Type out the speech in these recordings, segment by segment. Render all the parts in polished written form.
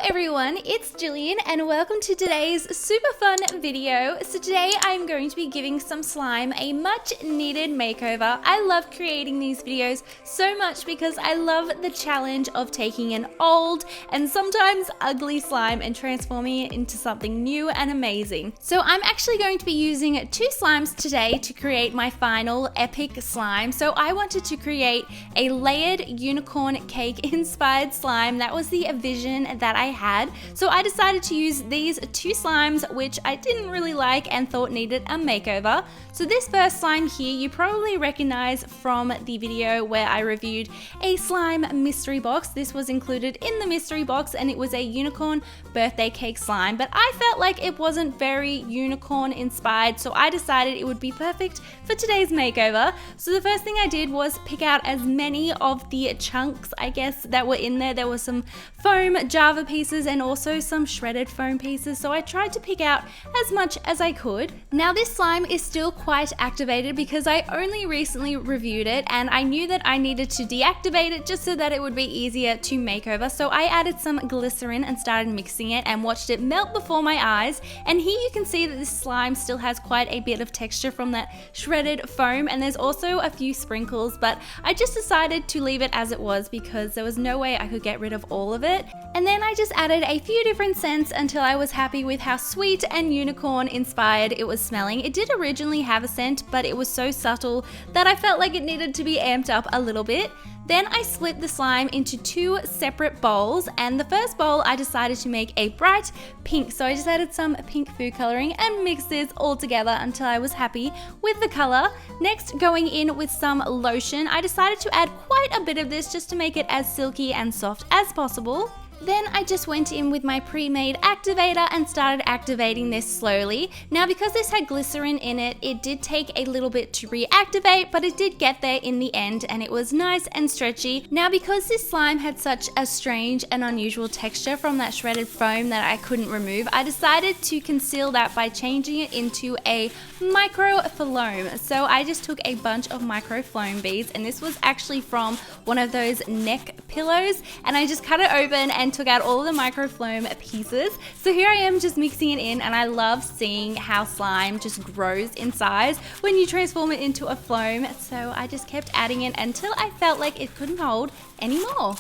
everyone, it's Gillian and welcome to today's super fun video. So today I'm going to be giving some slime a much needed makeover. I love creating these videos so much because I love the challenge of taking an old and sometimes ugly slime and transforming it into something new and amazing. So I'm actually going to be using two slimes today to create my final epic slime. So I wanted to create a layered unicorn cake inspired slime. That was the vision that I had. So I decided to use these two slimes, which I didn't really like and thought needed a makeover. So this first slime here, you probably recognize from the video where I reviewed a slime mystery box. This was included in the mystery box and it was a unicorn birthday cake slime, but I felt like it wasn't very unicorn inspired, so I decided it would be perfect for today's makeover. So the first thing I did was pick out as many of the chunks, I guess, that were in there. There was some foam Java pieces and also some shredded foam pieces, so I tried to pick out as much as I could. Now this slime is still quite activated because I only recently reviewed it and I knew that I needed to deactivate it just so that it would be easier to make over. So I added some glycerin and started mixing it and watched it melt before my eyes. And here you can see that this slime still has quite a bit of texture from that shredded foam, and there's also a few sprinkles, but I just decided to leave it as it was because there was no way I could get rid of all of it. And then I just added a few different scents until I was happy with how sweet and unicorn inspired it was smelling. It did originally have a scent, but it was so subtle that I felt like it needed to be amped up a little bit. Then I split the slime into two separate bowls, and the first bowl I decided to make a bright pink, so I just added some pink food coloring and mixed this all together until I was happy with the color. Next, going in with some lotion, I decided to add quite a bit of this just to make it as silky and soft as possible. Then I just went in with my pre-made activator and started activating this slowly. Now because this had glycerin in it, it did take a little bit to reactivate, but it did get there in the end and it was nice and stretchy. Now because this slime had such a strange and unusual texture from that shredded foam that I couldn't remove, I decided to conceal that by changing it into a micro foam. So I just took a bunch of micro foam beads, and this was actually from one of those neck pillows, and I just cut it open and took out all the microfloam pieces. So here I am just mixing it in, and I love seeing how slime just grows in size when you transform it into a foam. So I just kept adding it until I felt like it couldn't hold anymore.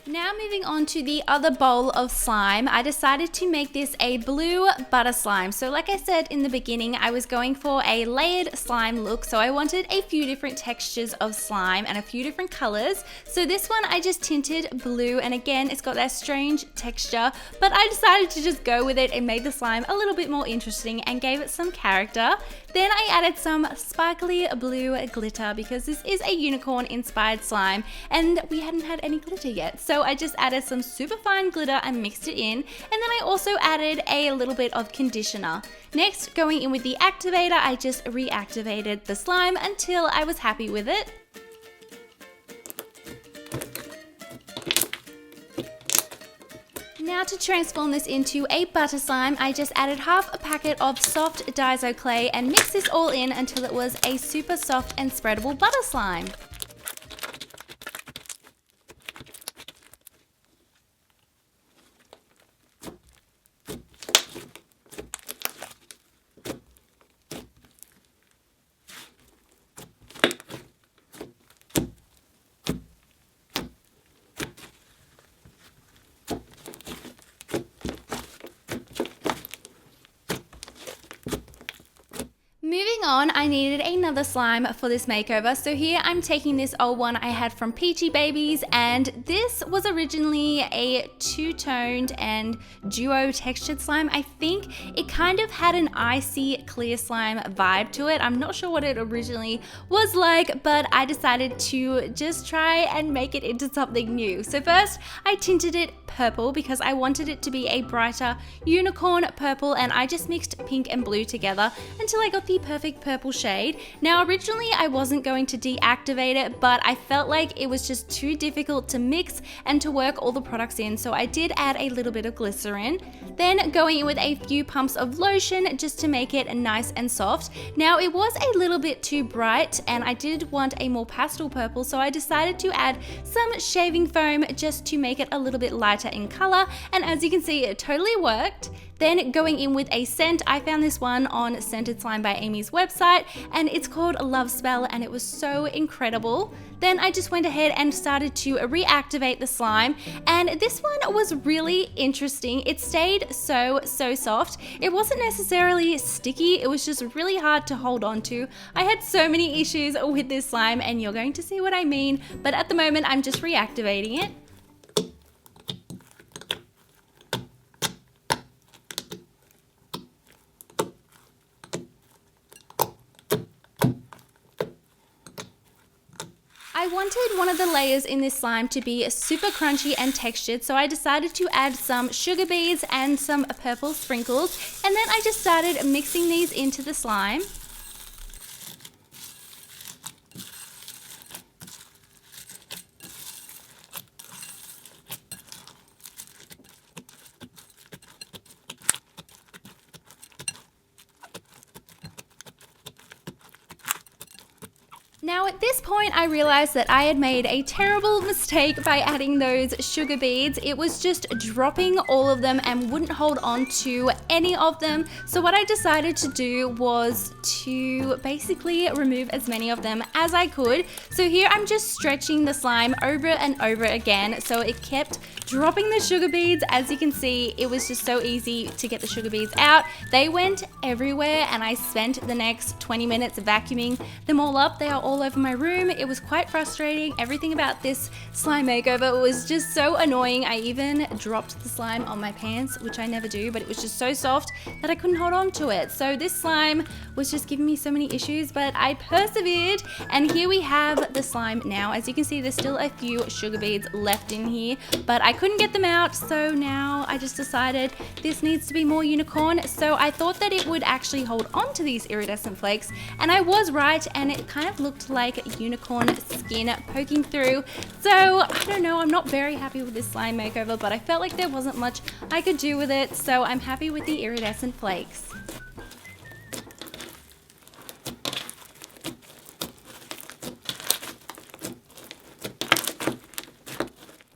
Now moving on to the other bowl of slime, I decided to make this a blue butter slime. So like I said in the beginning, I was going for a layered slime look, so I wanted a few different textures of slime and a few different colors. So this one I just tinted blue, and again it's got that strange texture, but I decided to just go with it and made the slime a little bit more interesting and gave it some character. Then I added some sparkly blue glitter because this is a unicorn inspired slime and we hadn't had any glitter yet. So I just added some super fine glitter and mixed it in, and then I also added a little bit of conditioner. Next, going in with the activator, I just reactivated the slime until I was happy with it. Now to transform this into a butter slime, I just added half a packet of soft Daiso clay and mixed this all in until it was a super soft and spreadable butter slime. Moving on, I needed another slime for this makeover. So here I'm taking this old one I had from Peachy Babies, and this was originally a two-toned and duo textured slime. I think it kind of had an icy clear slime vibe to it. I'm not sure what it originally was like, but I decided to just try and make it into something new. So first I tinted it purple because I wanted it to be a brighter unicorn purple, and I just mixed pink and blue together until I got the perfect purple shade. Now originally I wasn't going to deactivate it, but I felt like it was just too difficult to mix and to work all the products in, so I did add a little bit of glycerin. Then going in with a few pumps of lotion just to make it nice and soft. Now it was a little bit too bright and I did want a more pastel purple, so I decided to add some shaving foam just to make it a little bit lighter in color, and as you can see, it totally worked. Then going in with a scent, I found this one on Scented Slime by Amy's website, and it's called Love Spell, and it was so incredible. Then I just went ahead and started to reactivate the slime, and this one was really interesting. It stayed so soft. It wasn't necessarily sticky, it was just really hard to hold on to. I had so many issues with this slime, and you're going to see what I mean, but at the moment I'm just reactivating it. I wanted one of the layers in this slime to be super crunchy and textured, so I decided to add some sugar beads and some purple sprinkles, and then I just started mixing these into the slime. Now at this point I realized that I had made a terrible mistake by adding those sugar beads. It was just dropping all of them and wouldn't hold on to any of them. So what I decided to do was to basically remove as many of them as I could. So here I'm just stretching the slime over and over again, so it kept dropping the sugar beads. As you can see, it was just so easy to get the sugar beads out. They went everywhere, and I spent the next 20 minutes vacuuming them all up. They are all over my room. It was quite frustrating. Everything about this slime makeover was just so annoying. I even dropped the slime on my pants, which I never do, but it was just so soft that I couldn't hold on to it. So this slime was just giving me so many issues, but I persevered, and here we have the slime now. As you can see, there's still a few sugar beads left in here, but I couldn't get them out, so now I just decided this needs to be more unicorn. So I thought that it would actually hold on to these iridescent flakes, and I was right, and it kind of looked like unicorn skin poking through. So I don't know, I'm not very happy with this slime makeover, but I felt like there wasn't much I could do with it, so I'm happy with the iridescent flakes.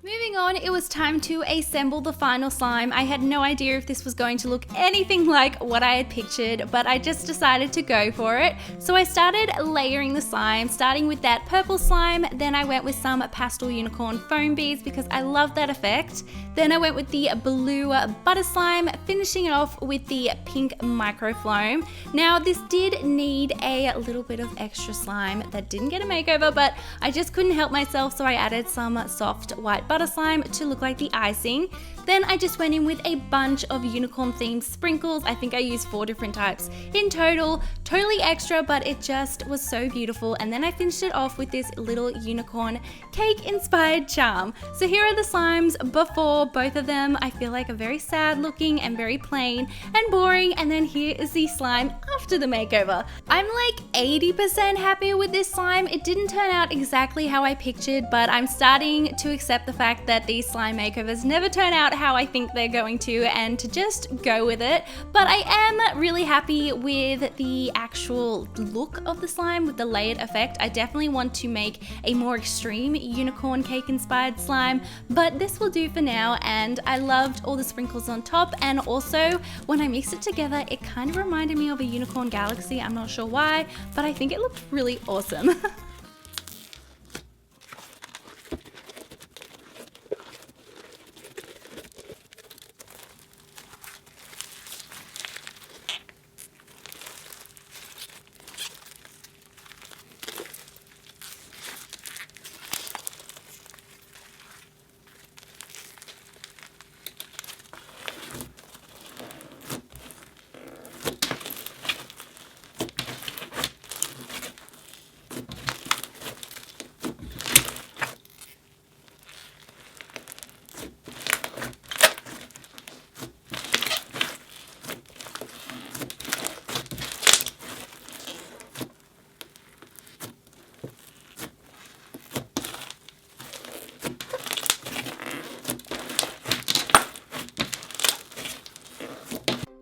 Moving on, it was time to assemble the final slime. I had no idea if this was going to look anything like what I had pictured, but I just decided to go for it. So I started layering the slime, starting with that purple slime, then I went with some pastel unicorn foam beads because I love that effect. Then I went with the blue butter slime, finishing it off with the pink microfloam. Now this did need a little bit of extra slime that didn't get a makeover, but I just couldn't help myself, so I added some soft white butter slime to look like the icing. Then I just went in with a bunch of unicorn themed sprinkles. I think I used 4 different types in total. Totally extra, but it just was so beautiful. And then I finished it off with this little unicorn cake inspired charm. So here are the slimes before. Both of them I feel like are very sad looking and very plain and boring. And then here is the slime after the makeover. I'm like 80% happy with this slime. It didn't turn out exactly how I pictured, but I'm starting to accept the fact that these slime makeovers never turn out how I think they're going to, and to just go with it. But I am really happy with the actual look of the slime with the layered effect. I definitely want to make a more extreme unicorn cake inspired slime, but this will do for now. And I loved all the sprinkles on top, and also when I mixed it together it kind of reminded me of a unicorn galaxy. I'm not sure why, but I think it looked really awesome.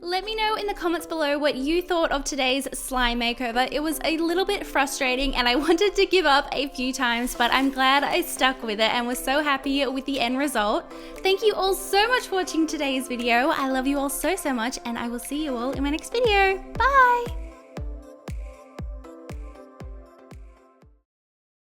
Let me know in the comments below what you thought of today's slime makeover. It was a little bit frustrating and I wanted to give up a few times, but I'm glad I stuck with it and was so happy with the end result. Thank you all so much for watching today's video. I love you all so much and I will see you all in my next video. Bye!